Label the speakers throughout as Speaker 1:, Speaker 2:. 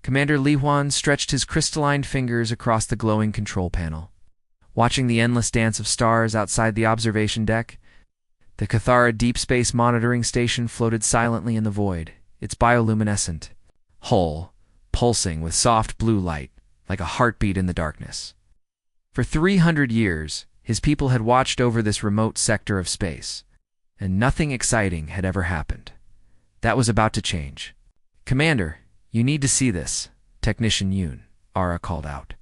Speaker 1: Commander Li Huan stretched his crystalline fingers across the glowing control panel. Watching the endless dance of stars outside the observation deck, the Cathara Deep Space Monitoring Station floated silently in the void, its bioluminescent hull pulsing with soft blue light, like a heartbeat in the darkness. For 300 years, his people had watched over this remote sector of space, and nothing exciting had ever happened. That was about to change. "Commander, you need to see this," Technician Yoon, Ara called out,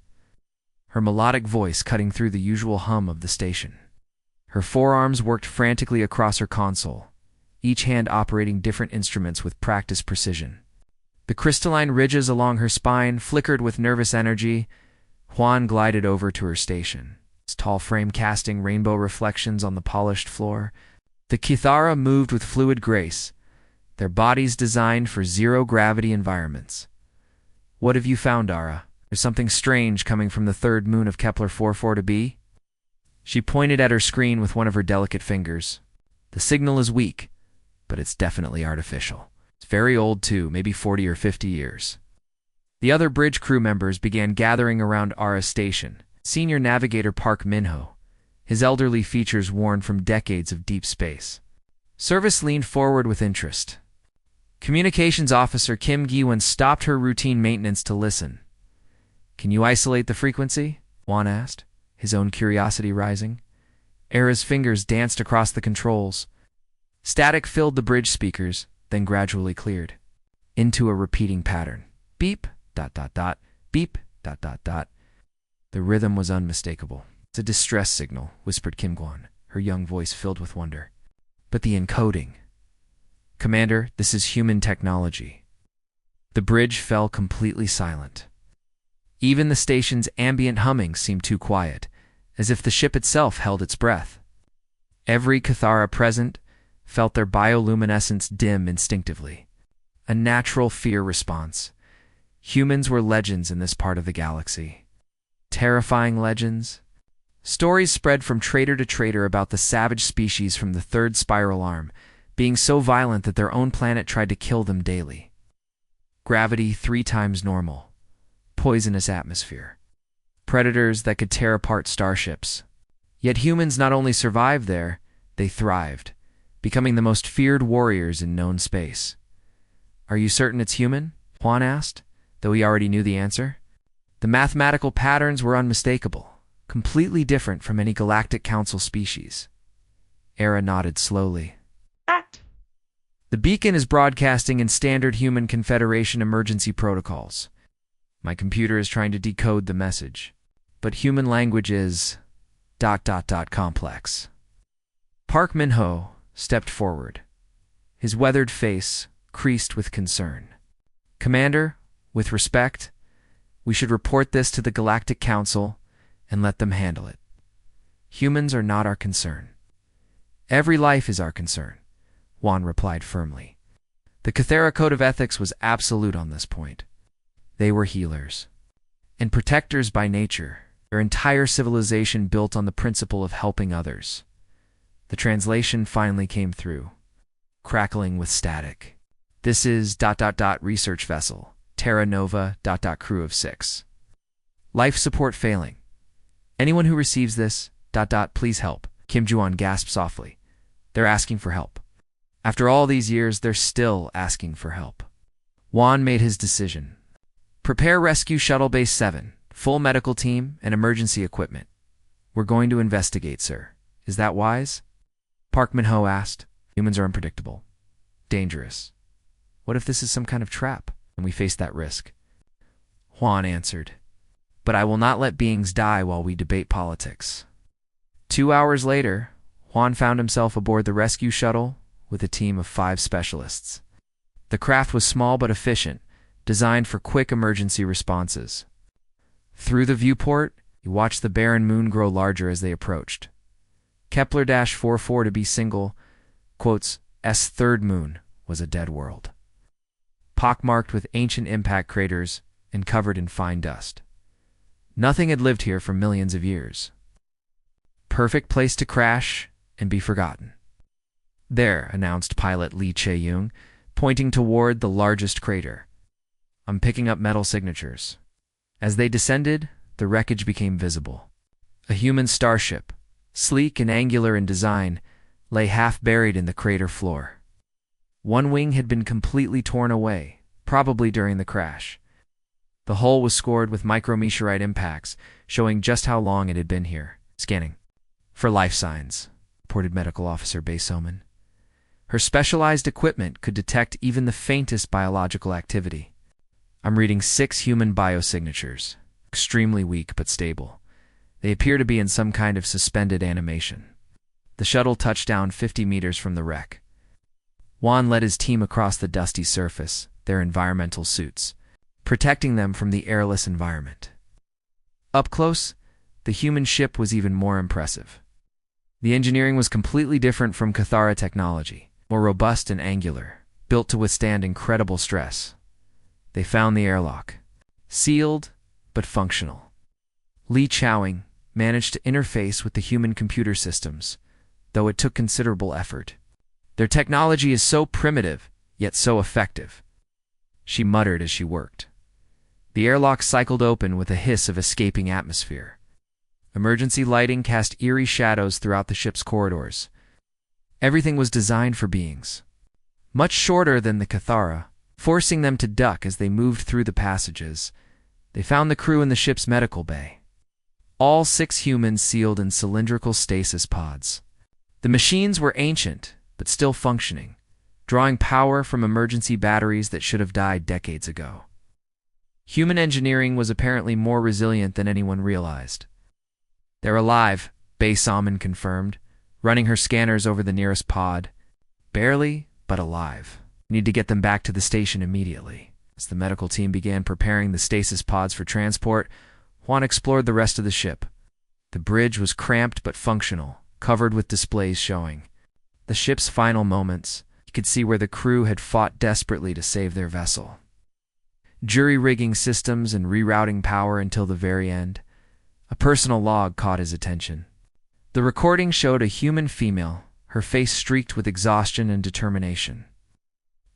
Speaker 1: her melodic voice cutting through the usual hum of the station. Her forearms worked frantically across her console, each hand operating different instruments with practiced precision. The crystalline ridges along her spine flickered with nervous energy. Huan glided over to her station, his tall frame casting rainbow reflections on the polished floor. The Cathara moved with fluid grace, their bodies designed for zero-gravity environments. "What have you found, Ara? There's something strange coming from the third moon of Kepler 44b." She pointed at her screen with one of her delicate fingers. "The signal is weak, but it's definitely artificial. It's very old too, maybe 40 or 50 years. The other bridge crew members began gathering around Ara's station. Senior Navigator Park Min-ho, his elderly features worn from decades of deep space. Service leaned forward with interest. Communications Officer Kim Gi-won stopped her routine maintenance to listen. "Can you isolate the frequency?" Juan asked, his own curiosity rising. Ara's fingers danced across the controls. Static filled the bridge speakers, then gradually cleared into a repeating pattern. Beep, ... beep, ... The rhythm was unmistakable. "It's a distress signal," whispered Kim Guan, her young voice filled with wonder. "But the encoding..." "Commander, this is human technology." The bridge fell completely silent. Even the station's ambient humming seemed too quiet, as if the ship itself held its breath. Every Cathara present felt their bioluminescence dim instinctively. A natural fear response. Humans were legends in this part of the galaxy. Terrifying legends. Stories spread from trader to trader about the savage species from the third spiral arm, being so violent that their own planet tried to kill them daily. Gravity 3 times normal. Poisonous atmosphere. Predators that could tear apart starships. Yet humans not only survived there, they thrived, becoming the most feared warriors in known space. "Are you certain it's human?" Juan asked, though he already knew the answer. The mathematical patterns were unmistakable, completely different from any Galactic Council species. Era nodded slowly. "The beacon is broadcasting in standard human Confederation emergency protocols. My computer is trying to decode the message, but human language is ... complex." Park Min-ho stepped forward, his weathered face creased with concern. "Commander, with respect, we should report this to the Galactic Council and let them handle it. Humans are not our concern. Every life is our concern," Juan replied firmly. The Cathara Code of Ethics was absolute on this point. They were healers and protectors by nature, their entire civilization built on the principle of helping others. The translation finally came through, crackling with static. "This is ... research vessel, Terra Nova ... crew of 6. Life support failing. Anyone who receives this ... please help." Kim Ju-won gasped softly. "They're asking for help. After all these years, they're still asking for help." Juan made his decision. "Prepare Rescue Shuttle Base 7, full medical team and emergency equipment. We're going to investigate, sir. Is that wise?" Park Min-ho asked. "Humans are unpredictable. Dangerous. What if this is some kind of trap, and we face that risk?" Juan answered. "But I will not let beings die while we debate politics." 2 hours later, Juan found himself aboard the rescue shuttle with a team of 5 specialists. The craft was small but efficient, designed for quick emergency responses. Through the viewport, he watched the barren moon grow larger as they approached. Kepler-44 to be single, quotes, S third moon was a dead world, pockmarked with ancient impact craters and covered in fine dust. Nothing had lived here for millions of years. Perfect place to crash and be forgotten. "There," announced pilot Lee Chae-young, pointing toward the largest crater. I'm picking up metal signatures. As they descended, the wreckage became visible. A human starship, sleek and angular in design, lay half buried in the crater floor. One wing had been completely torn away, probably during the crash. The hull was scored with micrometeorite impacts, showing just how long it had been here. Scanning. For life signs, reported Medical Officer Baysoman. Her specialized equipment could detect even the faintest biological activity. I'm reading 6 human biosignatures, extremely weak but stable. They appear to be in some kind of suspended animation. The shuttle touched down 50 meters from the wreck. Juan led his team across the dusty surface, their environmental suits, protecting them from the airless environment. Up close, the human ship was even more impressive. The engineering was completely different from Cathara technology, more robust and angular, built to withstand incredible stress. They found the airlock, sealed but functional. Li Chowing managed to interface with the human computer systems, though it took considerable effort. Their technology is so primitive, yet so effective, she muttered as she worked. The airlock cycled open with a hiss of escaping atmosphere. Emergency lighting cast eerie shadows throughout the ship's corridors. Everything was designed for beings much shorter than the Cathara, forcing them to duck as they moved through the passages. They found the crew in the ship's medical bay. All 6 humans sealed in cylindrical stasis pods. The machines were ancient, but still functioning, drawing power from emergency batteries that should have died decades ago. Human engineering was apparently more resilient than anyone realized. They're alive, Baysoman confirmed, running her scanners over the nearest pod. Barely, but alive. Need to get them back to the station immediately. As the medical team began preparing the stasis pods for transport, Juan explored the rest of the ship. The bridge was cramped but functional, covered with displays showing the ship's final moments. You could see where the crew had fought desperately to save their vessel. Jury-rigging systems and rerouting power until the very end. A personal log caught his attention. The recording showed a human female, her face streaked with exhaustion and determination.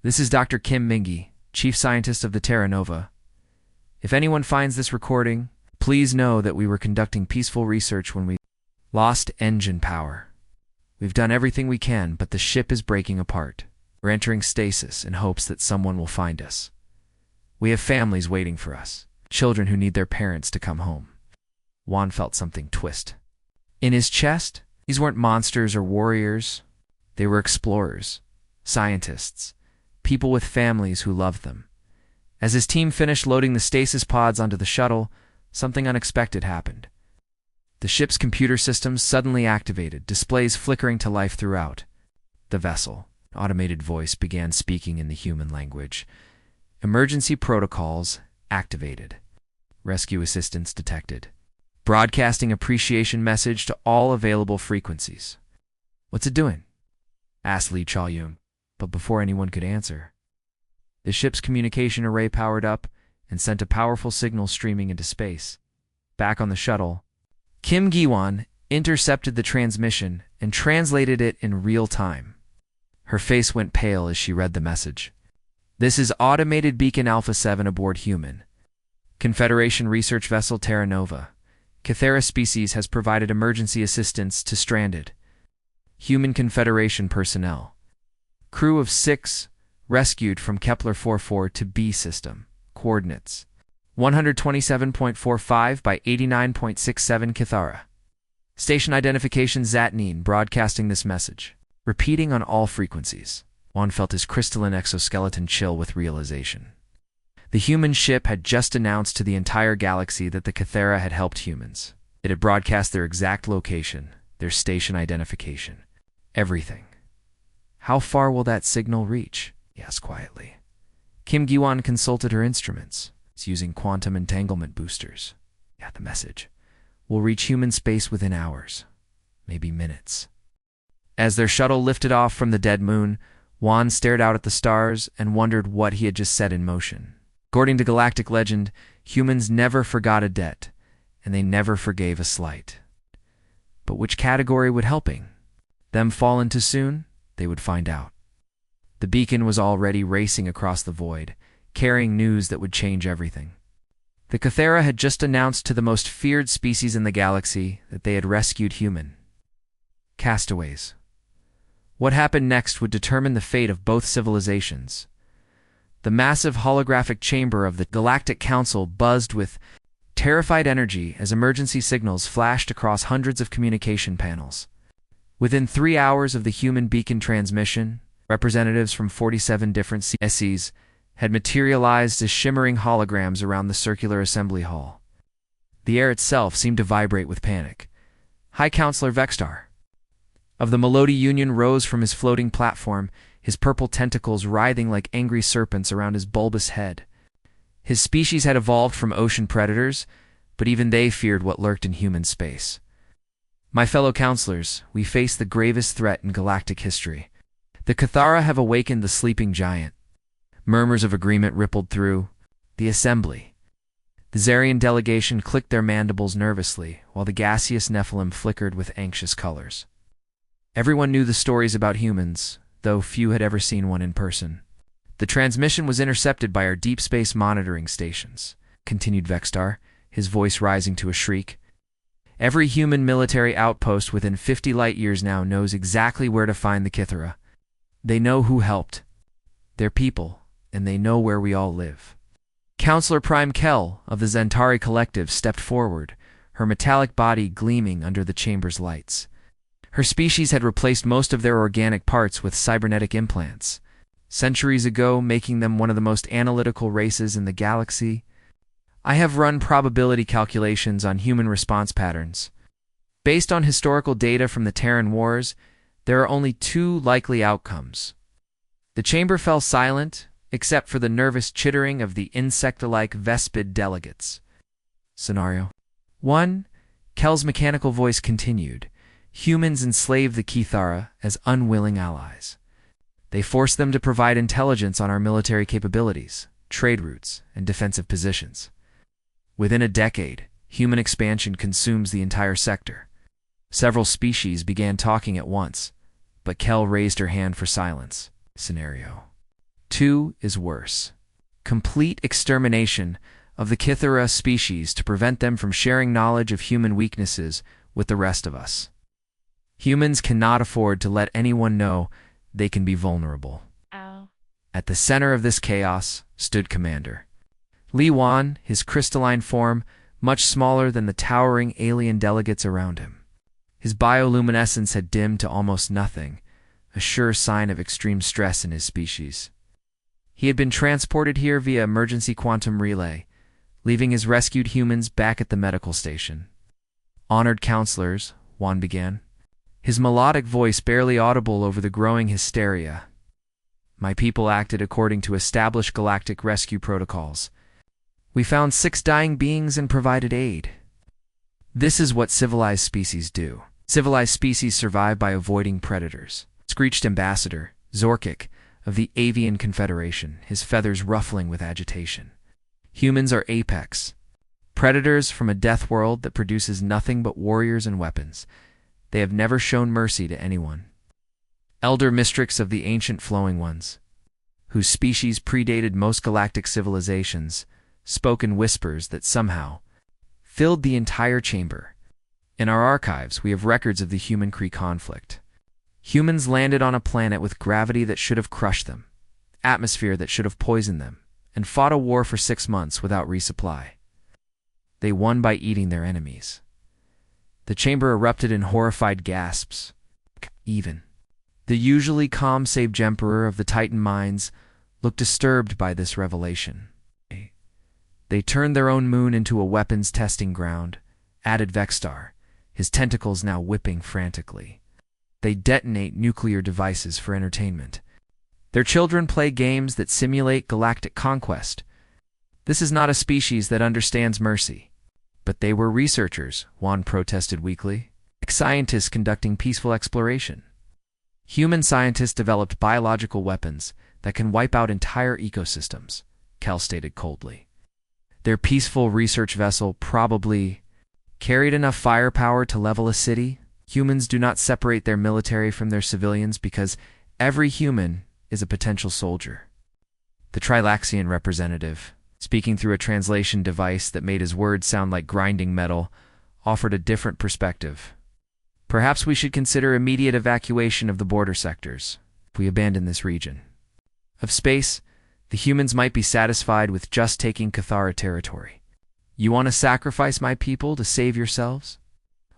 Speaker 1: This is Dr. Kim Mingi, Chief Scientist of the Terra Nova. If anyone finds this recording, please know that we were conducting peaceful research when we lost engine power. We've done everything we can, but the ship is breaking apart. We're entering stasis in hopes that someone will find us. We have families waiting for us, children who need their parents to come home. Juan felt something twist. In his chest, these weren't monsters or warriors. They were explorers, scientists, people with families who loved them. As his team finished loading the stasis pods onto the shuttle, something unexpected happened. The ship's computer systems suddenly activated, displays flickering to life throughout. The vessel, an automated voice, began speaking in the human language. Emergency protocols activated. Rescue assistance detected. Broadcasting appreciation message to all available frequencies. What's it doing? Asked Li Chaoyun, but before anyone could answer, the ship's communication array powered up and sent a powerful signal streaming into space. Back on the shuttle, Kim Giwan intercepted the transmission and translated it in real time. Her face went pale as she read the message. This is Automated Beacon Alpha 7 aboard Human. Confederation Research Vessel Terra Nova. Cathara species has provided emergency assistance to stranded Human Confederation personnel. Crew of 6 rescued from Kepler 44 to B system. Coordinates 127.45 by 89.67 Cathara. Station identification Zatnine broadcasting this message. Repeating on all frequencies. Juan felt his crystalline exoskeleton chill with realization. The human ship had just announced to the entire galaxy that the Cathara had helped humans. It had broadcast their exact location, their station identification. Everything. How far will that signal reach? He asked quietly. Kim Giwan consulted her instruments. It's using quantum entanglement boosters. Yeah, the message. Will reach human space within hours, maybe minutes. As their shuttle lifted off from the dead moon, Juan stared out at the stars and wondered what he had just set in motion. According to galactic legend, humans never forgot a debt, and they never forgave a slight. But which category would helping them fall into soon? They would find out. The beacon was already racing across the void, carrying news that would change everything. The Cathara had just announced to the most feared species in the galaxy that they had rescued human castaways. What happened next would determine the fate of both civilizations. The massive holographic chamber of the Galactic Council buzzed with terrified energy as emergency signals flashed across hundreds of communication panels. Within 3 hours of the human beacon transmission, representatives from 47 different CSEs had materialized as shimmering holograms around the circular assembly hall. The air itself seemed to vibrate with panic. High Counselor Vextar of the Melody Union rose from his floating platform, his purple tentacles writhing like angry serpents around his bulbous head. His species had evolved from ocean predators, but even they feared what lurked in human space. My fellow counselors, we face the gravest threat in galactic history. The Cathara have awakened the sleeping giant. Murmurs of agreement rippled through the assembly. The Zarian delegation clicked their mandibles nervously, while the gaseous Nephilim flickered with anxious colors. Everyone knew the stories about humans, though few had ever seen one in person. The transmission was intercepted by our deep space monitoring stations, continued Vextar, his voice rising to a shriek. Every human military outpost within 50 light-years now knows exactly where to find the Cathara. They know who helped, their people, and they know where we all live. Counselor Prime Kell of the Zentari Collective stepped forward, her metallic body gleaming under the chamber's lights. Her species had replaced most of their organic parts with cybernetic implants, centuries ago making them one of the most analytical races in the galaxy. I have run probability calculations on human response patterns. Based on historical data from the Terran Wars, there are only 2 likely outcomes. The chamber fell silent, except for the nervous chittering of the insect-like Vespid delegates. Scenario 1. Kell's mechanical voice continued. Humans enslave the Cathara as unwilling allies. They force them to provide intelligence on our military capabilities, trade routes, and defensive positions. Within a decade, human expansion consumes the entire sector. Several species began talking at once, but Kell raised her hand for silence. Scenario 2 is worse. Complete extermination of the Cathara species to prevent them from sharing knowledge of human weaknesses with the rest of us. Humans cannot afford to let anyone know they can be vulnerable.
Speaker 2: Ow.
Speaker 1: At the center of this chaos stood Commander Li Wan, his crystalline form much smaller than the towering alien delegates around him. His bioluminescence had dimmed to almost nothing, a sure sign of extreme stress in his species. He had been transported here via emergency quantum relay, leaving his rescued humans back at the medical station. Honored counselors, Wan began, his melodic voice barely audible over the growing hysteria. My people acted according to established galactic rescue protocols. We found 6 dying beings and provided aid. This is what civilized species do. Civilized species survive by avoiding predators, screeched Ambassador Zorkic of the Avian Confederation, his feathers ruffling with agitation. Humans are apex, predators from a death world that produces nothing but warriors and weapons. They have never shown mercy to anyone. Elder Mistrix of the Ancient Flowing Ones, whose species predated most galactic civilizations, spoke in whispers that somehow filled the entire chamber. In our archives, we have records of the human-Kree conflict. Humans landed on a planet with gravity that should have crushed them, atmosphere that should have poisoned them, and fought a war for 6 months without resupply. They won by eating their enemies. The chamber erupted in horrified gasps. Even the usually calm Sage Emperor of the Titan Mines looked disturbed by this revelation. They turned their own moon into a weapons testing ground, added Vextar, his tentacles now whipping frantically. They detonate nuclear devices for entertainment. Their children play games that simulate galactic conquest. This is not a species that understands mercy. But they were researchers, Juan protested weakly. Scientists conducting peaceful exploration. Human scientists developed biological weapons that can wipe out entire ecosystems, Kell stated coldly. Their peaceful research vessel probably carried enough firepower to level a city. Humans do not separate their military from their civilians because every human is a potential soldier. The Trilaxian representative, speaking through a translation device that made his words sound like grinding metal, offered a different perspective. Perhaps we should consider immediate evacuation of the border sectors if we abandon this region. Of space, the humans might be satisfied with just taking Cathara territory. You want to sacrifice my people to save yourselves?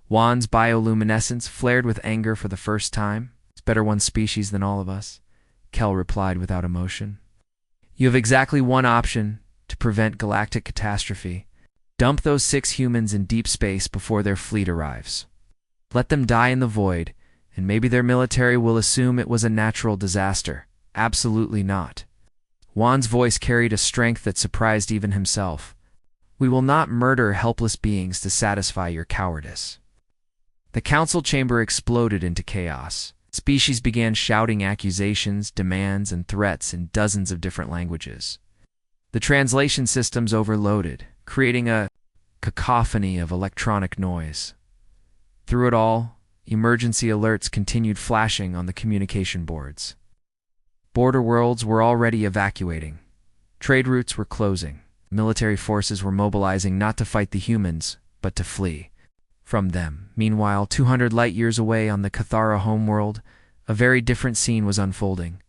Speaker 1: Juan's bioluminescence flared with anger for the first time. It's better one species than all of us, Kel replied without emotion. You have exactly one option to prevent galactic catastrophe. Dump those 6 humans in deep space before their fleet arrives. Let them die in the void, and maybe their military will assume it was a natural disaster. Absolutely not. Juan's voice carried a strength that surprised even himself. We will not murder helpless beings to satisfy your cowardice. The council chamber exploded into chaos. Species began shouting accusations, demands, and threats in dozens of different languages. The translation systems overloaded, creating a cacophony of electronic noise. Through it all, emergency alerts continued flashing on the communication boards. Border worlds were already evacuating. Trade routes were closing. Military forces were mobilizing not to fight the humans, but to flee from them. Meanwhile, 200 light-years away on the Cathara homeworld, a very different scene was unfolding.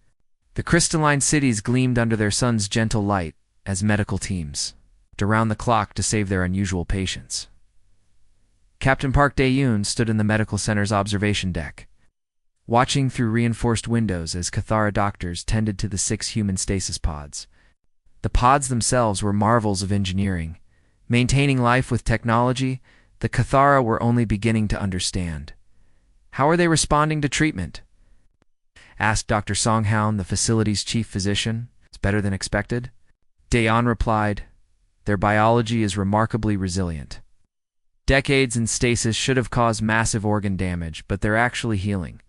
Speaker 1: The crystalline cities gleamed under their sun's gentle light as medical teams worked around the clock to save their unusual patients. Captain Park Dae-yoon stood in the medical center's observation deck, watching through reinforced windows as Cathara doctors tended to the 6 human stasis pods. The pods themselves were marvels of engineering. Maintaining life with technology, the Cathara were only beginning to understand. How are they responding to treatment? Asked Dr. Songhound, the facility's chief physician. It's better than expected. Daeon replied, their biology is remarkably resilient. Decades in stasis should have caused massive organ damage, but they're actually healing.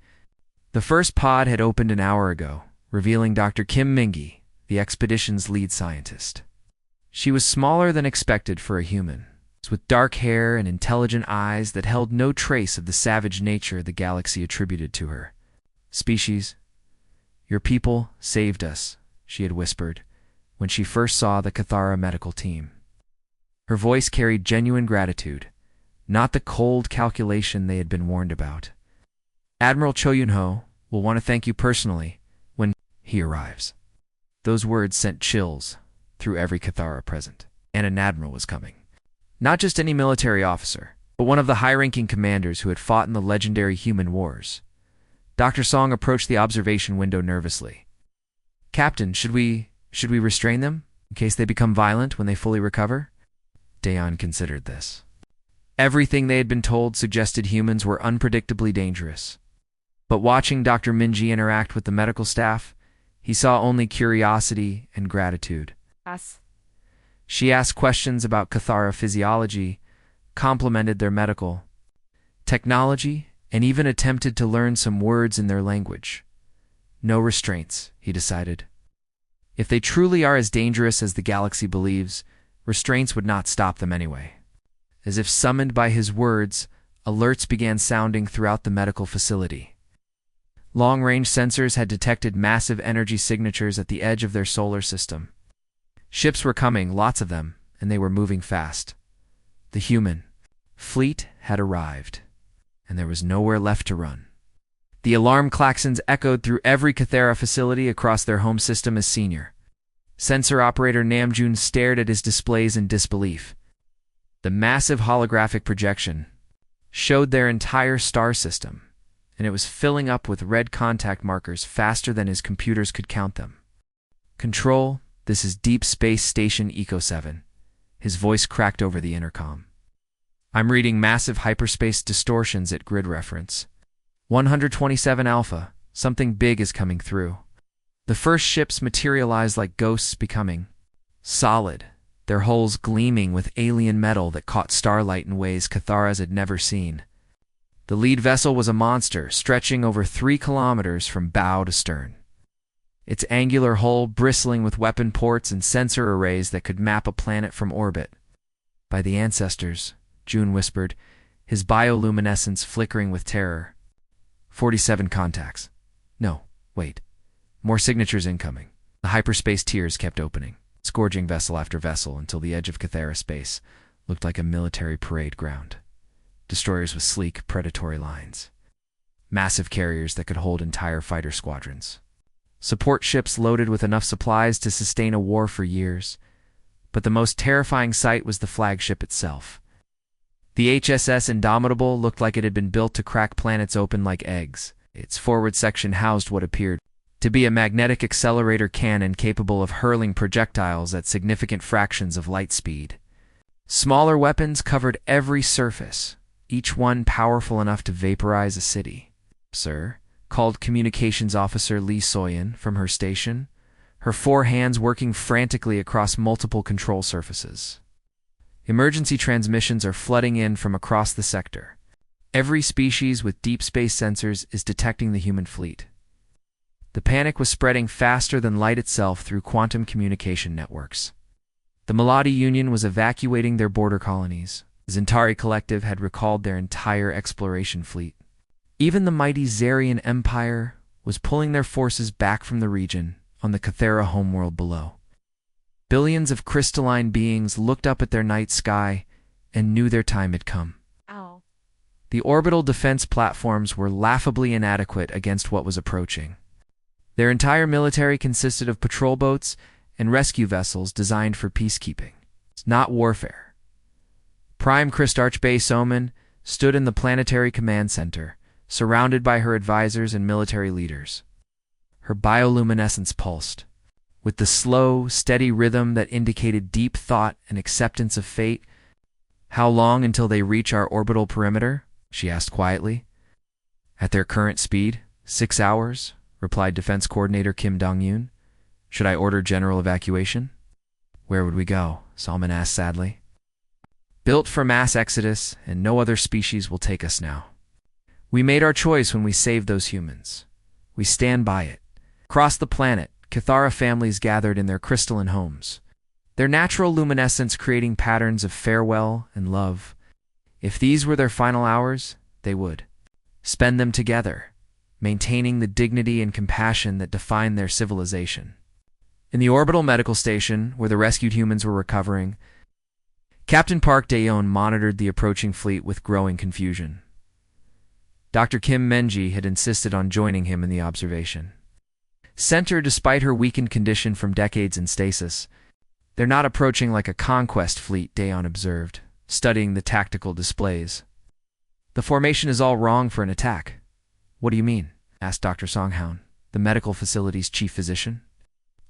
Speaker 1: The first pod had opened an hour ago, revealing Dr. Kim Mingi, the expedition's lead scientist. She was smaller than expected for a human, with dark hair and intelligent eyes that held no trace of the savage nature the galaxy attributed to her. Species, your people saved us, she had whispered when she first saw the Cathara medical team. Her voice carried genuine gratitude, not the cold calculation they had been warned about. Admiral Cho Yun-ho will want to thank you personally when he arrives. Those words sent chills through every Cathara present. And an admiral was coming. Not just any military officer, but one of the high-ranking commanders who had fought in the legendary human wars. Dr. Song approached the observation window nervously. Captain, should we restrain them in case they become violent when they fully recover? Daeon considered this. Everything they had been told suggested humans were unpredictably dangerous. But watching Dr. Minji interact with the medical staff, he saw only curiosity and gratitude.
Speaker 2: Us.
Speaker 1: She asked questions about Cathara physiology, complimented their medical technology, and even attempted to learn some words in their language. No restraints, he decided. If they truly are as dangerous as the galaxy believes, restraints would not stop them anyway. As if summoned by his words, alerts began sounding throughout the medical facility. Long-range sensors had detected massive energy signatures at the edge of their solar system. Ships were coming, lots of them, and they were moving fast. The human fleet had arrived, and there was nowhere left to run. The alarm klaxons echoed through every Cathara facility across their home system as senior. Sensor operator Namjoon stared at his displays in disbelief. The massive holographic projection showed their entire star system, and it was filling up with red contact markers faster than his computers could count them. Control, this is Deep Space Station Eco 7. His voice cracked over the intercom. I'm reading massive hyperspace distortions at grid reference. 127 Alpha, something big is coming through. The first ships materialized like ghosts, becoming solid, their hulls gleaming with alien metal that caught starlight in ways Catharas had never seen. The lead vessel was a monster, stretching over 3 kilometers from bow to stern. Its angular hull bristling with weapon ports and sensor arrays that could map a planet from orbit. By the ancestors, June whispered, his bioluminescence flickering with terror. 47 contacts. No, wait. More signatures incoming. The hyperspace tiers kept opening, scourging vessel after vessel until the edge of Cathara space looked like a military parade ground. Destroyers with sleek, predatory lines. Massive carriers that could hold entire fighter squadrons. Support ships loaded with enough supplies to sustain a war for years. But the most terrifying sight was the flagship itself. The HSS Indomitable looked like it had been built to crack planets open like eggs. Its forward section housed what appeared to be a magnetic accelerator cannon capable of hurling projectiles at significant fractions of light speed. Smaller weapons covered every surface, each one powerful enough to vaporize a city. "Sir," called Communications Officer Lee Soyan from her station, her 4 hands working frantically across multiple control surfaces. Emergency transmissions are flooding in from across the sector. Every species with deep space sensors is detecting the human fleet. The panic was spreading faster than light itself through quantum communication networks. The Melody Union was evacuating their border colonies. The Zentari Collective had recalled their entire exploration fleet. Even the mighty Zarian Empire was pulling their forces back from the region on the Cathara homeworld below. Billions of crystalline beings looked up at their night sky and knew their time had come.
Speaker 2: Ow.
Speaker 1: The orbital defense platforms were laughably inadequate against what was approaching. Their entire military consisted of patrol boats and rescue vessels designed for peacekeeping, not warfare. Prime Christarch Bay Soman stood in the planetary command center, surrounded by her advisors and military leaders. Her bioluminescence pulsed, with the slow, steady rhythm that indicated deep thought and acceptance of fate. "How long until they reach our orbital perimeter?" she asked quietly. "At their current speed, 6 hours," replied Defense Coordinator Kim Dong-yoon. "Should I order general evacuation?" "Where would we go?" Salman asked sadly. "Built for mass exodus, and no other species will take us now. We made our choice when we saved those humans. We stand by it." Across the planet, Cathara families gathered in their crystalline homes, their natural luminescence creating patterns of farewell and love. If these were their final hours, they would spend them together, maintaining the dignity and compassion that defined their civilization. In the orbital medical station, where the rescued humans were recovering, Captain Park Daeon monitored the approaching fleet with growing confusion. Dr. Kim Menji had insisted on joining him in the observation center despite her weakened condition from decades in stasis. "They're not approaching like a conquest fleet," Daeon observed, studying the tactical displays. "The formation is all wrong for an attack." "What do you mean?" asked Dr. Songhoun, the medical facility's chief physician.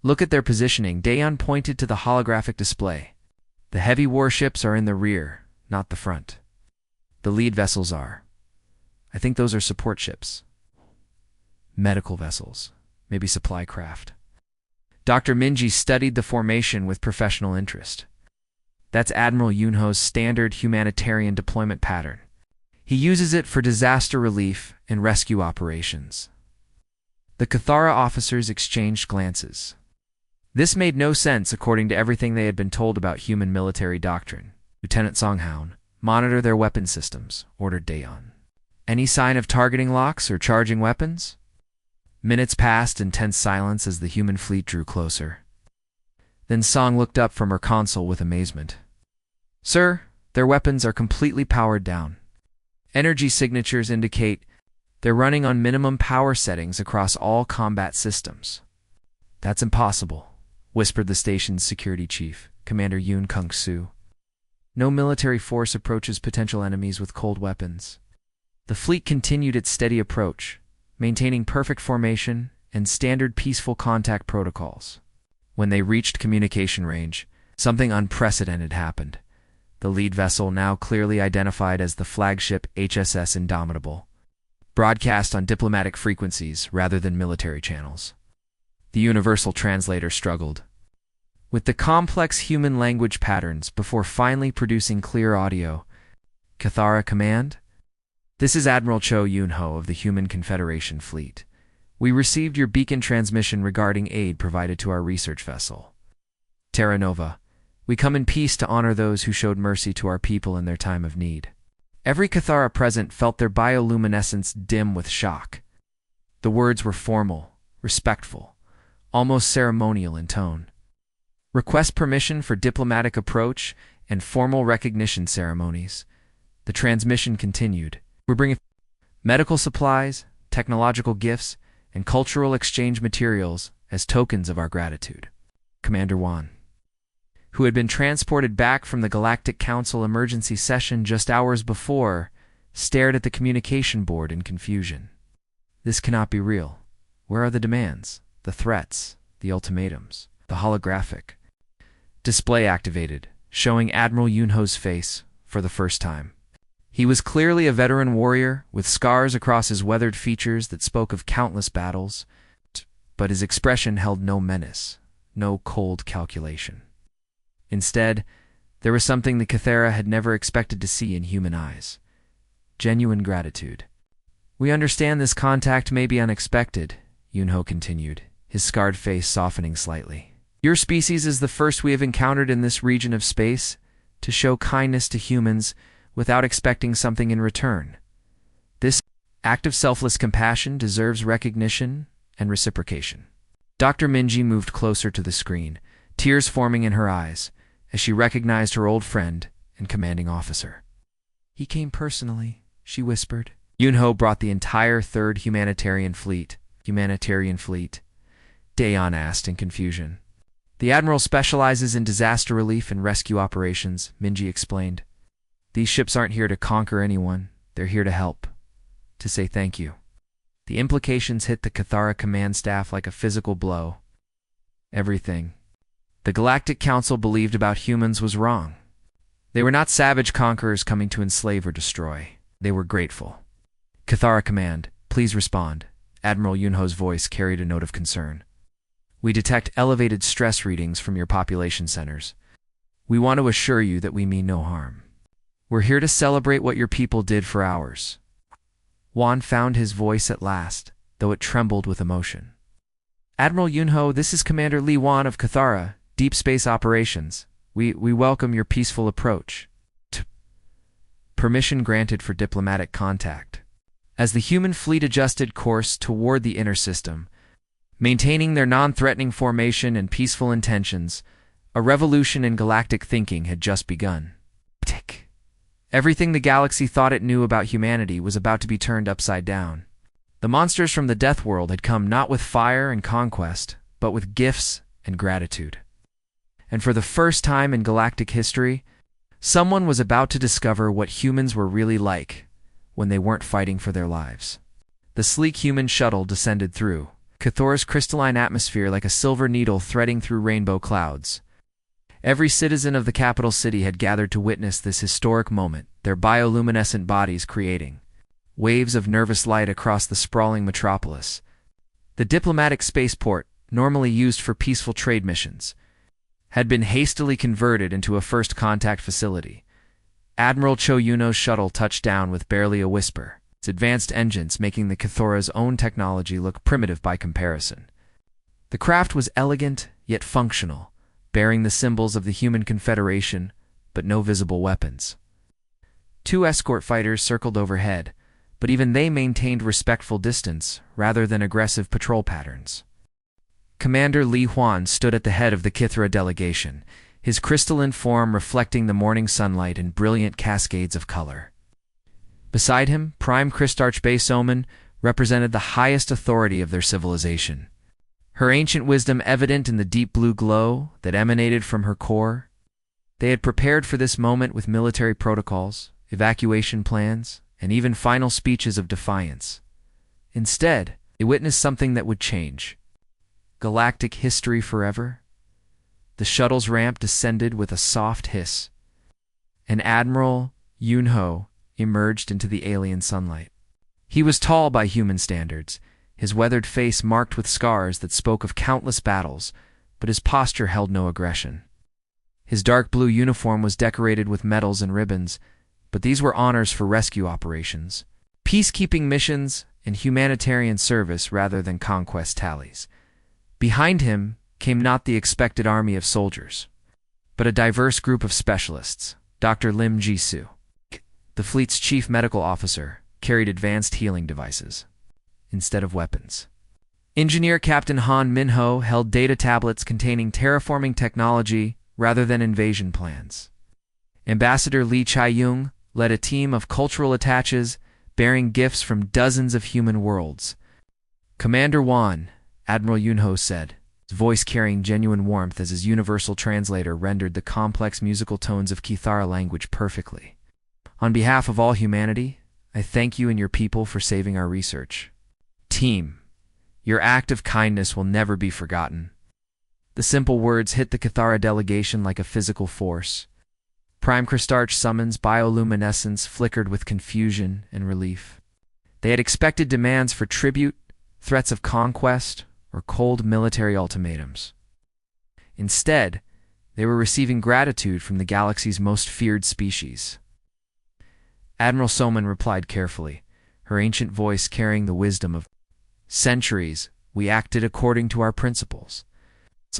Speaker 1: "Look at their positioning." Daeon pointed to the holographic display. "The heavy warships are in the rear, not the front. The lead vessels are. I think those are support ships. Medical vessels. Maybe supply craft." Dr. Minji studied the formation with professional interest. "That's Admiral Yunho's standard humanitarian deployment pattern. He uses it for disaster relief and rescue operations." The Cathara officers exchanged glances. This made no sense according to everything they had been told about human military doctrine. "Lieutenant Songhoun, monitor their weapon systems," ordered Daeon. "Any sign of targeting locks or charging weapons?" Minutes passed in tense silence as the human fleet drew closer. Then Song looked up from her console with amazement. "Sir, their weapons are completely powered down. Energy signatures indicate they're running on minimum power settings across all combat systems." "That's impossible," whispered the station's security chief, Commander Yoon Kung-soo. "No military force approaches potential enemies with cold weapons." The fleet continued its steady approach, maintaining perfect formation and standard peaceful contact protocols. When they reached communication range, something unprecedented happened. The lead vessel, now clearly identified as the flagship HSS Indomitable, broadcast on diplomatic frequencies rather than military channels. The universal translator struggled with the complex human language patterns before finally producing clear audio. "Cathara Command? This is Admiral Cho Yunho of the Human Confederation Fleet. We received your beacon transmission regarding aid provided to our research vessel. Terra Nova, we come in peace to honor those who showed mercy to our people in their time of need." Every Cathara present felt their bioluminescence dim with shock. The words were formal, respectful, almost ceremonial in tone. Request permission for diplomatic approach and formal recognition ceremonies. The transmission continued. We're bringing medical supplies, technological gifts, and cultural exchange materials as tokens of our gratitude. Commander Juan, who had been transported back from the Galactic Council emergency session just hours before, stared at the communication board in confusion. This cannot be real. Where are the demands, the threats, the ultimatums? The holographic display activated, showing Admiral Yunho's face for the first time. He was clearly a veteran warrior, with scars across his weathered features that spoke of countless battles, but his expression held no menace, no cold calculation. Instead, there was something the Cathera had never expected to see in human eyes: genuine gratitude. We understand this contact may be unexpected, Yunho continued, his scarred face softening slightly. Your species is the first we have encountered in this region of space to show kindness to humans without expecting something in return. This act of selfless compassion deserves recognition and reciprocation. Dr. Minji moved closer to the screen, tears forming in her eyes, as she recognized her old friend and commanding officer. He came personally, she whispered. Yunho brought the entire 3rd Humanitarian Fleet. Dayon asked in confusion. The Admiral specializes in disaster relief and rescue operations, Minji explained. These ships aren't here to conquer anyone. They're here to help. To say thank you. The implications hit the Cathara command staff like a physical blow. Everything the Galactic Council believed about humans was wrong. They were not savage conquerors coming to enslave or destroy. They were grateful. Cathara Command, please respond. Admiral Yunho's voice carried a note of concern. We detect elevated stress readings from your population centers. We want to assure you that we mean no harm. We're here to celebrate what your people did for ours. Juan found his voice at last, though it trembled with emotion. Admiral Yunho, this is Commander Li Wan of Cathara, Deep Space Operations. We welcome your peaceful approach. Permission granted for diplomatic contact. As the human fleet adjusted course toward the inner system, maintaining their non-threatening formation and peaceful intentions, a revolution in galactic thinking had just begun. Tick. Everything the galaxy thought it knew about humanity was about to be turned upside down. The monsters from the Deathworld had come not with fire and conquest, but with gifts and gratitude. And for the first time in galactic history, someone was about to discover what humans were really like when they weren't fighting for their lives. The sleek human shuttle descended through Cathor's crystalline atmosphere like a silver needle threading through rainbow clouds. Every citizen of the capital city had gathered to witness this historic moment, their bioluminescent bodies creating waves of nervous light across the sprawling metropolis. The diplomatic spaceport, normally used for peaceful trade missions, had been hastily converted into a first contact facility. Admiral Cho Yuno's shuttle touched down with barely a whisper, its advanced engines making the Cathora's own technology look primitive by comparison. The craft was elegant yet functional, bearing the symbols of the Human Confederation, but no visible weapons. 2 escort fighters circled overhead, but even they maintained respectful distance rather than aggressive patrol patterns. Commander Li Huan stood at the head of the Kithra delegation, his crystalline form reflecting the morning sunlight in brilliant cascades of color. Beside him, Prime Christarch Base Omen represented the highest authority of their civilization, her ancient wisdom evident in the deep blue glow that emanated from her core. They had prepared for this moment with military protocols, evacuation plans, and even final speeches of defiance. Instead, they witnessed something that would change galactic history forever. The shuttle's ramp descended with a soft hiss, and Admiral Yunho emerged into the alien sunlight. He was tall by human standards, his weathered face marked with scars that spoke of countless battles, but his posture held no aggression. His dark blue uniform was decorated with medals and ribbons, but these were honors for rescue operations, peacekeeping missions, and humanitarian service rather than conquest tallies. Behind him came not the expected army of soldiers, but a diverse group of specialists. Dr. Lim Jisoo, the fleet's chief medical officer, carried advanced healing devices instead of weapons. Engineer Captain Han Minho held data tablets containing terraforming technology rather than invasion plans. Ambassador Lee Chai-yung led a team of cultural attaches bearing gifts from dozens of human worlds. Commander Wan, Admiral Yunho said, his voice carrying genuine warmth as his universal translator rendered the complex musical tones of Kithara language perfectly. On behalf of all humanity, I thank you and your people for saving our research. Team, your act of kindness will never be forgotten. The simple words hit the Kithara delegation like a physical force. Prime Crystarch Summon's bioluminescence flickered with confusion and relief. They had expected demands for tribute, threats of conquest, or cold military ultimatums. Instead, they were receiving gratitude from the galaxy's most feared species. Admiral Soman replied carefully, her ancient voice carrying the wisdom of centuries. We acted according to our principles.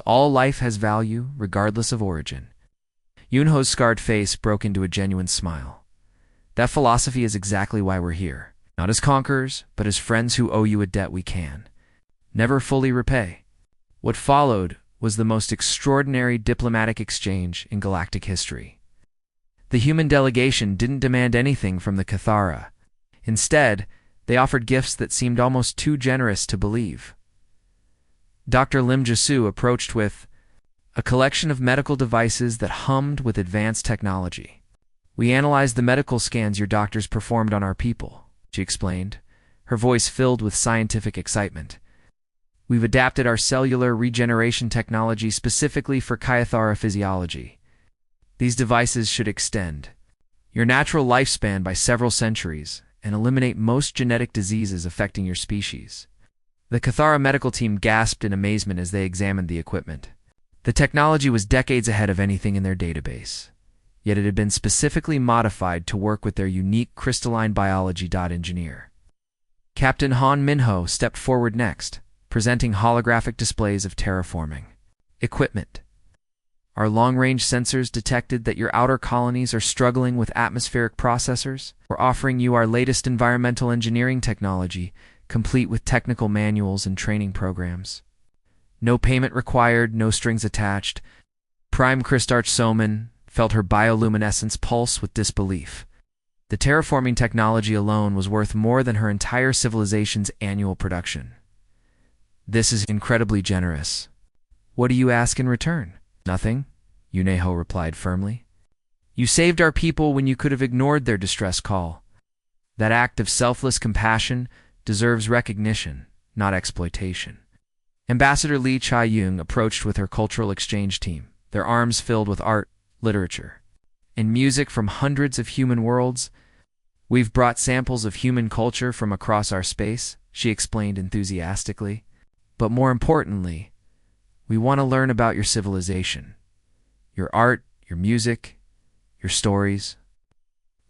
Speaker 1: All life has value, regardless of origin. Yunho's scarred face broke into a genuine smile. That philosophy is exactly why we're here. Not as conquerors, but as friends who owe you a debt we can never fully repay. What followed was the most extraordinary diplomatic exchange in galactic history. The human delegation didn't demand anything from the Kithara. Instead, they offered gifts that seemed almost too generous to believe. Dr. Lim Jasu approached with a collection of medical devices that hummed with advanced technology. We analyzed the medical scans your doctors performed on our people, she explained, her voice filled with scientific excitement. We've adapted our cellular regeneration technology specifically for Kithara physiology. These devices should extend your natural lifespan by several centuries and eliminate most genetic diseases affecting your species. The Kithara medical team gasped in amazement as they examined the equipment. The technology was decades ahead of anything in their database, yet it had been specifically modified to work with their unique crystalline biology. Engineer Captain Han Minho stepped forward next, presenting holographic displays of terraforming equipment. Our long-range sensors detected that your outer colonies are struggling with atmospheric processors. We're offering you our latest environmental engineering technology, complete with technical manuals and training programs. No payment required, no strings attached. Prime Crystarch Soman felt her bioluminescence pulse with disbelief. The terraforming technology alone was worth more than her entire civilization's annual production. This is incredibly generous. What do you ask in return? Nothing, Yuneho replied firmly. You saved our people when you could have ignored their distress call. That act of selfless compassion deserves recognition, not exploitation. Ambassador Lee Chai-yung approached with her cultural exchange team, their arms filled with art, literature, and music from hundreds of human worlds. We've brought samples of human culture from across our space, she explained enthusiastically. But more importantly, we want to learn about your civilization, your art, your music, your stories.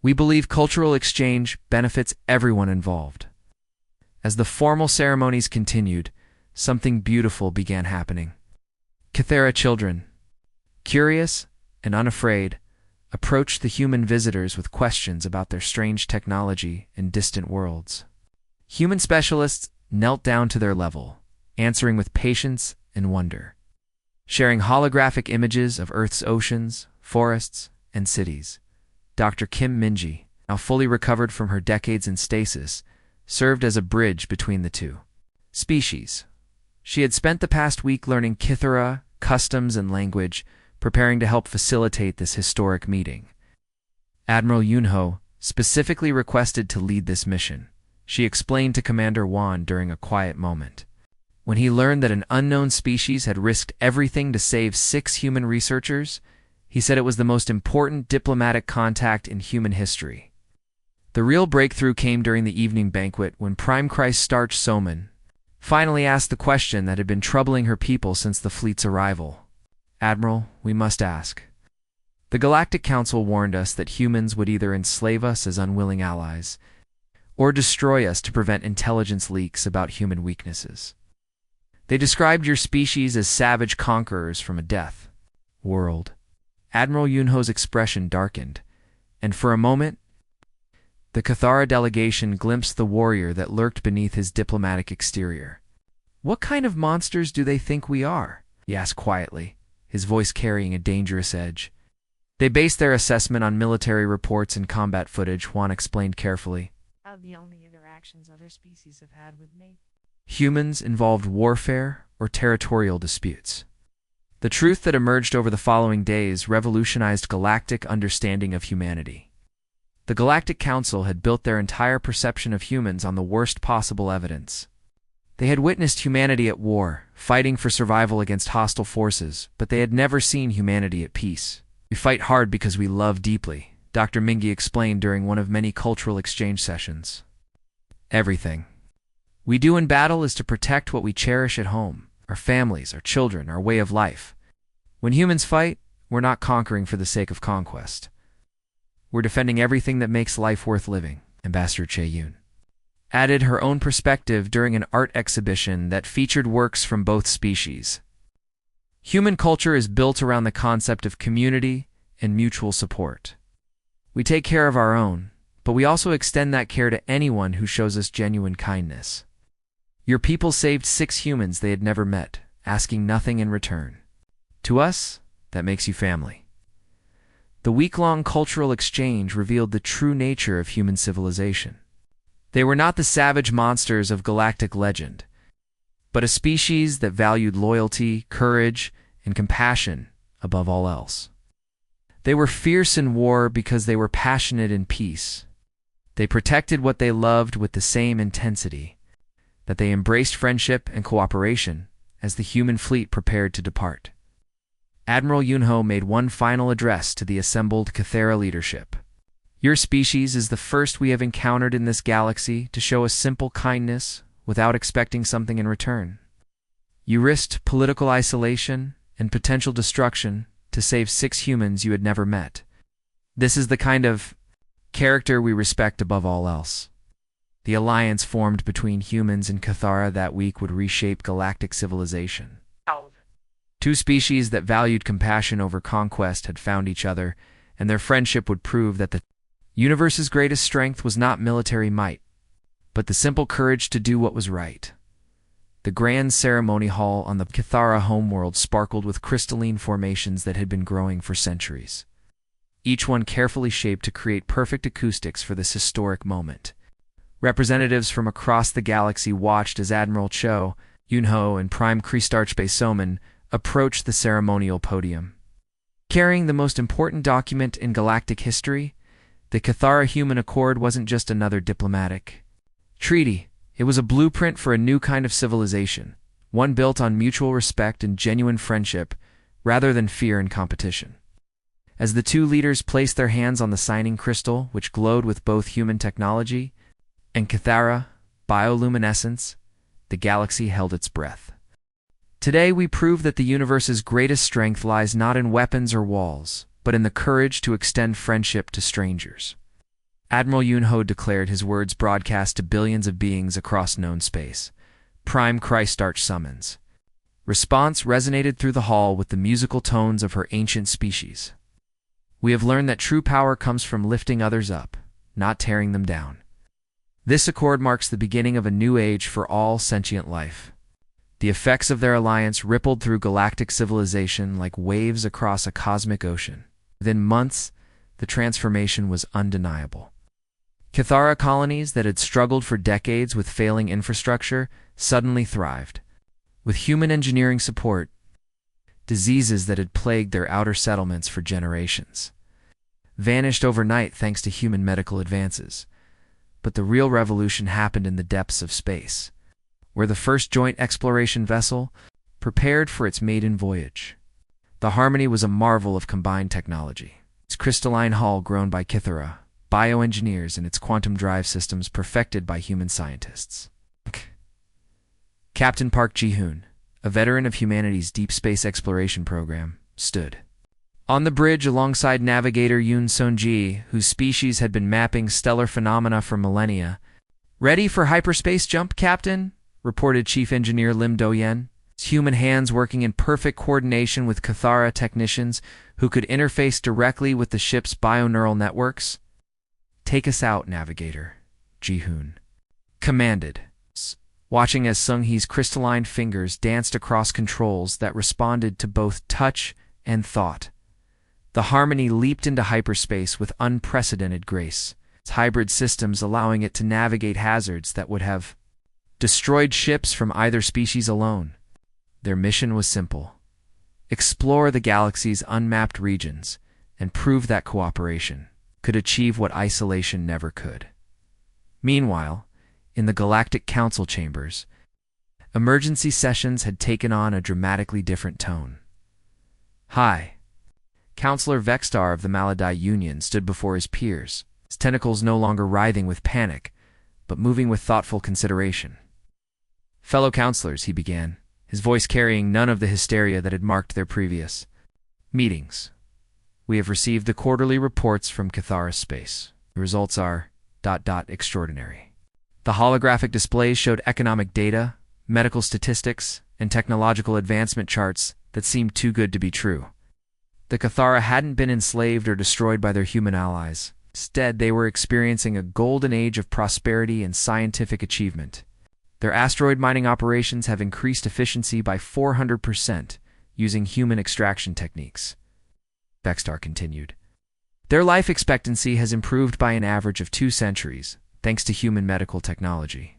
Speaker 1: We believe cultural exchange benefits everyone involved. As the formal ceremonies continued, something beautiful began happening. Kithara children, curious and unafraid, approached the human visitors with questions about their strange technology and distant worlds. Human specialists knelt down to their level, answering with patience and wonder, sharing holographic images of Earth's oceans, forests, and cities. Dr. Kim Minji, now fully recovered from her decades in stasis, served as a bridge between the two species. She had spent the past week learning Kithara, customs, and language, preparing to help facilitate this historic meeting. Admiral Yunho specifically requested to lead this mission, she explained to Commander Wan during a quiet moment. When he learned that an unknown species had risked everything to save 6 human researchers, he said it was the most important diplomatic contact in human history. The real breakthrough came during the evening banquet when Prime Crystarch Soman finally asked the question that had been troubling her people since the fleet's arrival. Admiral, we must ask. The Galactic Council warned us that humans would either enslave us as unwilling allies or destroy us to prevent intelligence leaks about human weaknesses. They described your species as savage conquerors from a death world. Admiral Yunho's expression darkened, and for a moment, the Kithara delegation glimpsed the warrior that lurked beneath his diplomatic exterior. "What kind of monsters do they think we are?" he asked quietly, his voice carrying a dangerous edge. "They base their assessment on military reports and combat footage," Juan explained carefully.
Speaker 2: How the only interactions other species have had with me?
Speaker 1: Humans involved warfare or territorial disputes. The truth that emerged over the following days revolutionized galactic understanding of humanity. The Galactic Council had built their entire perception of humans on the worst possible evidence. They had witnessed humanity at war, fighting for survival against hostile forces, but they had never seen humanity at peace. "We fight hard because we love deeply," Dr. Mingy explained during one of many cultural exchange sessions. "Everything we do in battle is to protect what we cherish at home, our families, our children, our way of life. When humans fight, we're not conquering for the sake of conquest. We're defending everything that makes life worth living," Ambassador Che-Yun added her own perspective during an art exhibition that featured works from both species. Human culture is built around the concept of community and mutual support. We take care of our own, but we also extend that care to anyone who shows us genuine kindness. Your people saved 6 humans they had never met, asking nothing in return. To us, that makes you family. The week-long cultural exchange revealed the true nature of human civilization. They were not the savage monsters of galactic legend, but a species that valued loyalty, courage, and compassion above all else. They were fierce in war because they were passionate in peace. They protected what they loved with the same intensity, that they embraced friendship and cooperation as the human fleet prepared to depart. Admiral Yunho made one final address to the assembled Cathera leadership. "Your species is the first we have encountered in this galaxy to show us simple kindness without expecting something in return. You risked political isolation and potential destruction to save 6 humans you had never met. This is the kind of character we respect above all else." The alliance formed between humans and Cathara that week would reshape galactic civilization. 2 species that valued compassion over conquest had found each other, and their friendship would prove that the universe's greatest strength was not military might, but the simple courage to do what was right. The grand ceremony hall on the Cathara homeworld sparkled with crystalline formations that had been growing for centuries, each one carefully shaped to create perfect acoustics for this historic moment. Representatives from across the galaxy watched as Admiral Cho, Yunho, and Prime Kristarchbe Soman approached the ceremonial podium. Carrying the most important document in galactic history, the Cathara Human Accord wasn't just another diplomatic treaty. It was a blueprint for a new kind of civilization, one built on mutual respect and genuine friendship rather than fear and competition. As the 2 leaders placed their hands on the signing crystal, which glowed with both human technology and Cathara bioluminescence, the galaxy held its breath. "Today we prove that the universe's greatest strength lies not in weapons or walls, but in the courage to extend friendship to strangers," Admiral Yunho declared, his words broadcast to billions of beings across known space. Prime Kristarch summons. Response resonated through the hall with the musical tones of her ancient species. "We have learned that true power comes from lifting others up, not tearing them down. This accord marks the beginning of a new age for all sentient life." The effects of their alliance rippled through galactic civilization like waves across a cosmic ocean. Within months, the transformation was undeniable. Cathara colonies that had struggled for decades with failing infrastructure suddenly thrived. With human engineering support, diseases that had plagued their outer settlements for generations vanished overnight thanks to human medical advances. But the real revolution happened in the depths of space, where the first joint exploration vessel prepared for its maiden voyage. The Harmony was a marvel of combined technology. Its crystalline hull grown by Cathara bioengineers and its quantum drive systems perfected by human scientists. Captain Park Ji-hoon, a veteran of humanity's deep space exploration program, stood on the bridge alongside navigator Yoon Seon-ji, whose species had been mapping stellar phenomena for millennia. "Ready for hyperspace jump, Captain?" reported Chief Engineer Lim Do-yen, his human hands working in perfect coordination with Cathara technicians who could interface directly with the ship's bioneural networks. "Take us out, Navigator," Ji-hoon commanded. watching as Sung-hee's crystalline fingers danced across controls that responded to both touch and thought. The Harmony leaped into hyperspace with unprecedented grace, its hybrid systems allowing it to navigate hazards that would have destroyed ships from either species alone. Their mission was simple: explore the galaxy's unmapped regions and prove that cooperation could achieve what isolation never could. Meanwhile, in the Galactic Council chambers, emergency sessions had taken on a dramatically different tone. "Hi." Counselor Vexstar of the Maladai Union stood before his peers, his tentacles no longer writhing with panic, but moving with thoughtful consideration. "Fellow counselors," he began, his voice carrying none of the hysteria that had marked their previous meetings. "We have received the quarterly reports from Cathara Space. The results are ... extraordinary." The holographic displays showed economic data, medical statistics, and technological advancement charts that seemed too good to be true. The Cathara hadn't been enslaved or destroyed by their human allies. Instead, they were experiencing a golden age of prosperity and scientific achievement. Their asteroid mining operations have increased efficiency by 400% using human extraction techniques. Vexstar continued. Their life expectancy has improved by an average of 2 centuries, thanks to human medical technology.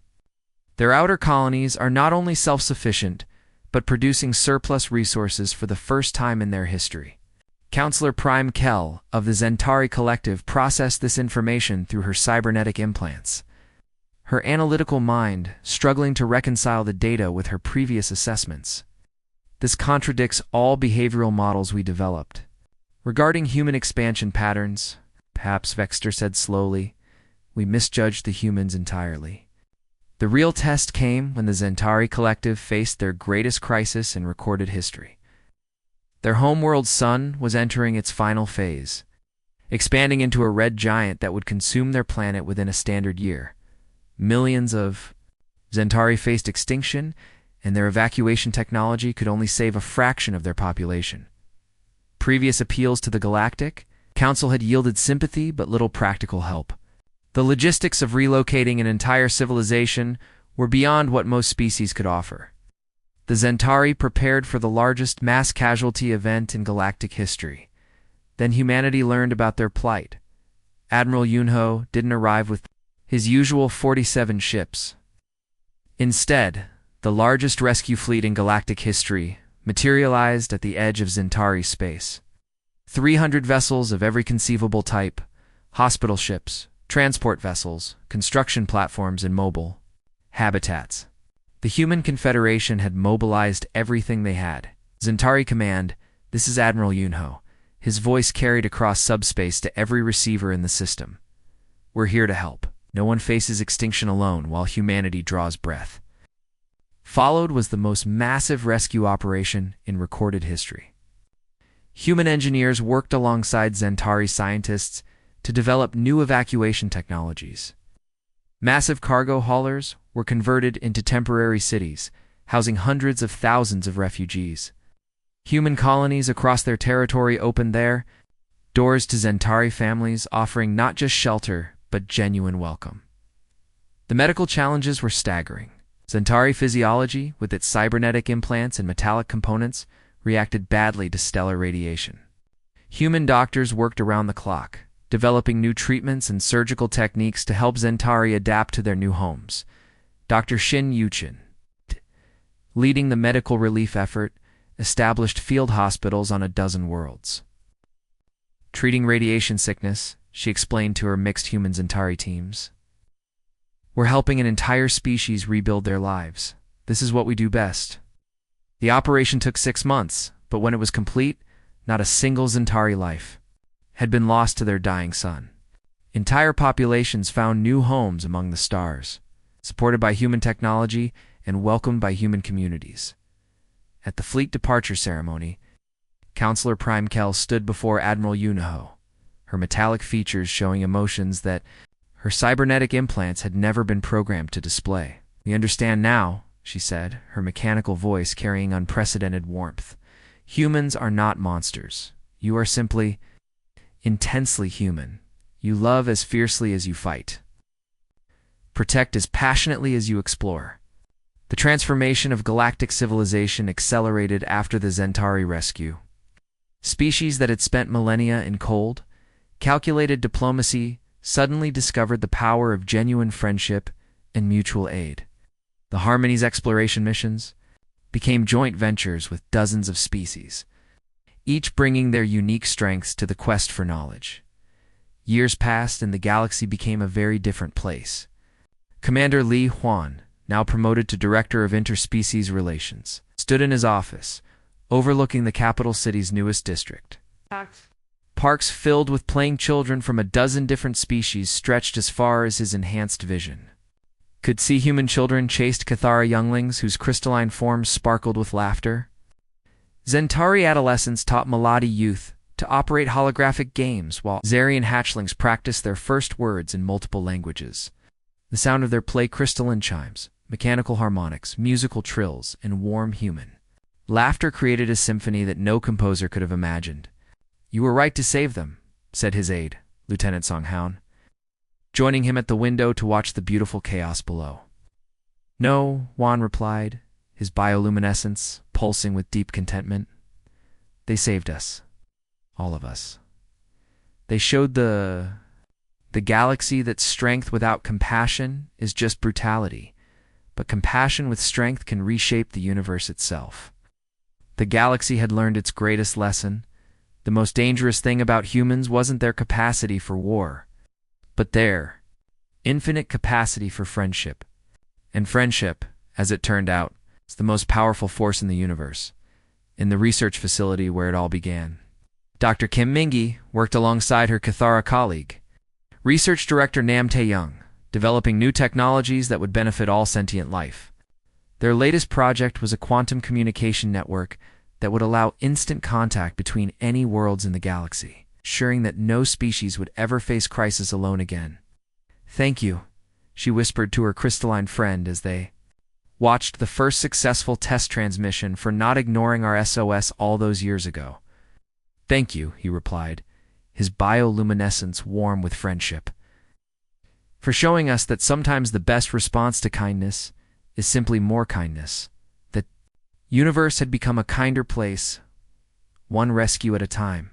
Speaker 1: Their outer colonies are not only self-sufficient, but producing surplus resources for the first time in their history. Counselor Prime Kell of the Zentari Collective processed this information through her cybernetic implants, her analytical mind struggling to reconcile the data with her previous assessments. This contradicts all behavioral models we developed. Regarding human expansion patterns, perhaps Vexter said slowly, we misjudged the humans entirely. The real test came when the Zentari Collective faced their greatest crisis in recorded history. Their homeworld sun was entering its final phase, expanding into a red giant that would consume their planet within a standard year. Millions of Zentari faced extinction, and their evacuation technology could only save a fraction of their population. Previous appeals to the Galactic Council had yielded sympathy but little practical help. The logistics of relocating an entire civilization were beyond what most species could offer. The Zentari prepared for the largest mass casualty event in galactic history. Then humanity learned about their plight. Admiral Yunho didn't arrive with his usual 47 ships. Instead, the largest rescue fleet in galactic history materialized at the edge of Zentari space. 300 vessels of every conceivable type, hospital ships, transport vessels, construction platforms, and mobile habitats. The Human Confederation had mobilized everything they had. Zentari Command, this is Admiral Yunho. His voice carried across subspace to every receiver in the system. We're here to help. No one faces extinction alone while humanity draws breath. Followed was the most massive rescue operation in recorded history. Human engineers worked alongside Zentari scientists to develop new evacuation technologies. Massive cargo haulers were converted into temporary cities, housing hundreds of thousands of refugees. Human colonies across their territory opened their doors to Zentari families, offering not just shelter, but genuine welcome. The medical challenges were staggering. Zentari physiology, with its cybernetic implants and metallic components, reacted badly to stellar radiation. Human doctors worked around the clock, developing new treatments and surgical techniques to help Zentari adapt to their new homes. Dr. Shin Yuchin, leading the medical relief effort, established field hospitals on a dozen worlds. Treating radiation sickness, she explained to her mixed human Zentari teams. We're helping an entire species rebuild their lives. This is what we do best. The operation took 6 months, but when it was complete, not a single Zentari life had been lost to their dying sun. Entire populations found new homes among the stars, supported by human technology and welcomed by human communities. At the fleet departure ceremony, Counselor Prime Kell stood before Admiral Yunho, her metallic features showing emotions that her cybernetic implants had never been programmed to display. We understand now, she said, her mechanical voice carrying unprecedented warmth. Humans are not monsters. You are simply intensely human. You love as fiercely as you fight. Protect as passionately as you explore. The transformation of galactic civilization accelerated after the Zentari rescue. Species that had spent millennia in cold, calculated diplomacy suddenly discovered the power of genuine friendship and mutual aid. The Harmony's exploration missions became joint ventures with dozens of species, each bringing their unique strengths to the quest for knowledge. Years passed and the galaxy became a very different place. Commander Li Huan, now promoted to Director of Interspecies Relations, stood in his office, overlooking the capital city's newest district. Parks filled with playing children from a dozen different species stretched as far as his enhanced vision. Could see human children chased Cathara younglings whose crystalline forms sparkled with laughter. Zentari adolescents taught Maladi youth to operate holographic games while Zarian hatchlings practiced their first words in multiple languages. The sound of their play crystalline chimes, mechanical harmonics, musical trills, and warm human laughter created a symphony that no composer could have imagined. "You were right to save them," said his aide, Lieutenant Song Haun, joining him at the window to watch the beautiful chaos below. "No," Juan replied, his bioluminescence pulsing with deep contentment. "They saved us. All of us. They showed the galaxy that strength without compassion is just brutality, but compassion with strength can reshape the universe itself." The galaxy had learned its greatest lesson. The most dangerous thing about humans wasn't their capacity for war, but their infinite capacity for friendship. And friendship, as it turned out, is the most powerful force in the universe. In the research facility where it all began, Dr. Kim Mingi worked alongside her Cathara colleague, Research Director Nam Tae-young, developing new technologies that would benefit all sentient life. Their latest project was a quantum communication network that would allow instant contact between any worlds in the galaxy, ensuring that no species would ever face crisis alone again. "Thank you," she whispered to her crystalline friend as they watched the first successful test transmission for not ignoring our SOS all those years ago. "Thank you," he replied, his bioluminescence warm with friendship, "for showing us that sometimes the best response to kindness is simply more kindness. The universe had become a kinder place, one rescue at a time."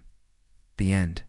Speaker 1: The end.